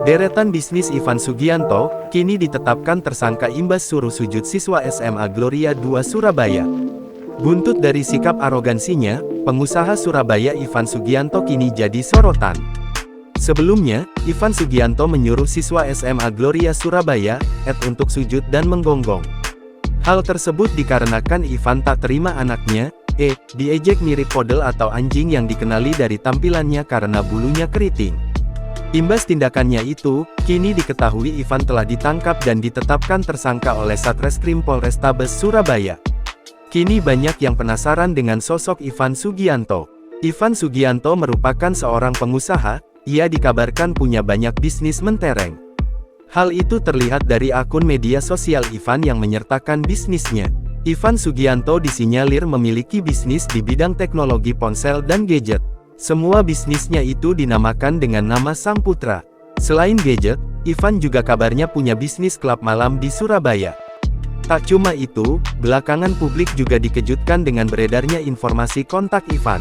Deretan bisnis Ivan Sugianto, kini ditetapkan tersangka imbas suruh sujud siswa SMA Gloria II Surabaya. Buntut dari sikap arogansinya, pengusaha Surabaya Ivan Sugianto kini jadi sorotan. Sebelumnya, Ivan Sugianto menyuruh siswa SMA Gloria Surabaya, untuk sujud dan menggonggong. Hal tersebut dikarenakan Ivan tak terima anaknya, diejek mirip podel atau anjing yang dikenali dari tampilannya karena bulunya keriting. Imbas tindakannya itu, kini diketahui Ivan telah ditangkap dan ditetapkan tersangka oleh Satreskrim Polrestabes Surabaya. Kini banyak yang penasaran dengan sosok Ivan Sugianto. Ivan Sugianto merupakan seorang pengusaha, ia dikabarkan punya banyak bisnis mentereng. Hal itu terlihat dari akun media sosial Ivan yang menyertakan bisnisnya. Ivan Sugianto disinyalir memiliki bisnis di bidang teknologi ponsel dan gadget. Semua bisnisnya itu dinamakan dengan nama sang putra. Selain gadget, Ivan juga kabarnya punya bisnis klub malam di Surabaya. Tak cuma itu, belakangan publik juga dikejutkan dengan beredarnya informasi kontak Ivan.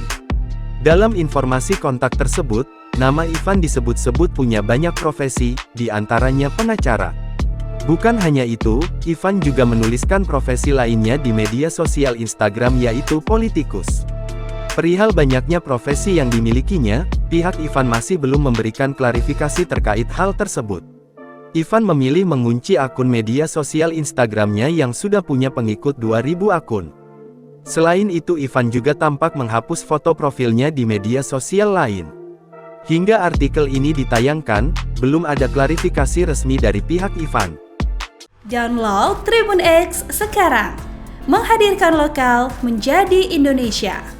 Dalam informasi kontak tersebut, nama Ivan disebut-sebut punya banyak profesi, di antaranya pengacara. Bukan hanya itu, Ivan juga menuliskan profesi lainnya di media sosial Instagram yaitu politikus. Perihal banyaknya profesi yang dimilikinya, pihak Ivan masih belum memberikan klarifikasi terkait hal tersebut. Ivan memilih mengunci akun media sosial Instagramnya yang sudah punya pengikut 2000 akun. Selain itu Ivan juga tampak menghapus foto profilnya di media sosial lain. Hingga artikel ini ditayangkan, belum ada klarifikasi resmi dari pihak Ivan. Download Tribun X sekarang, menghadirkan lokal menjadi Indonesia.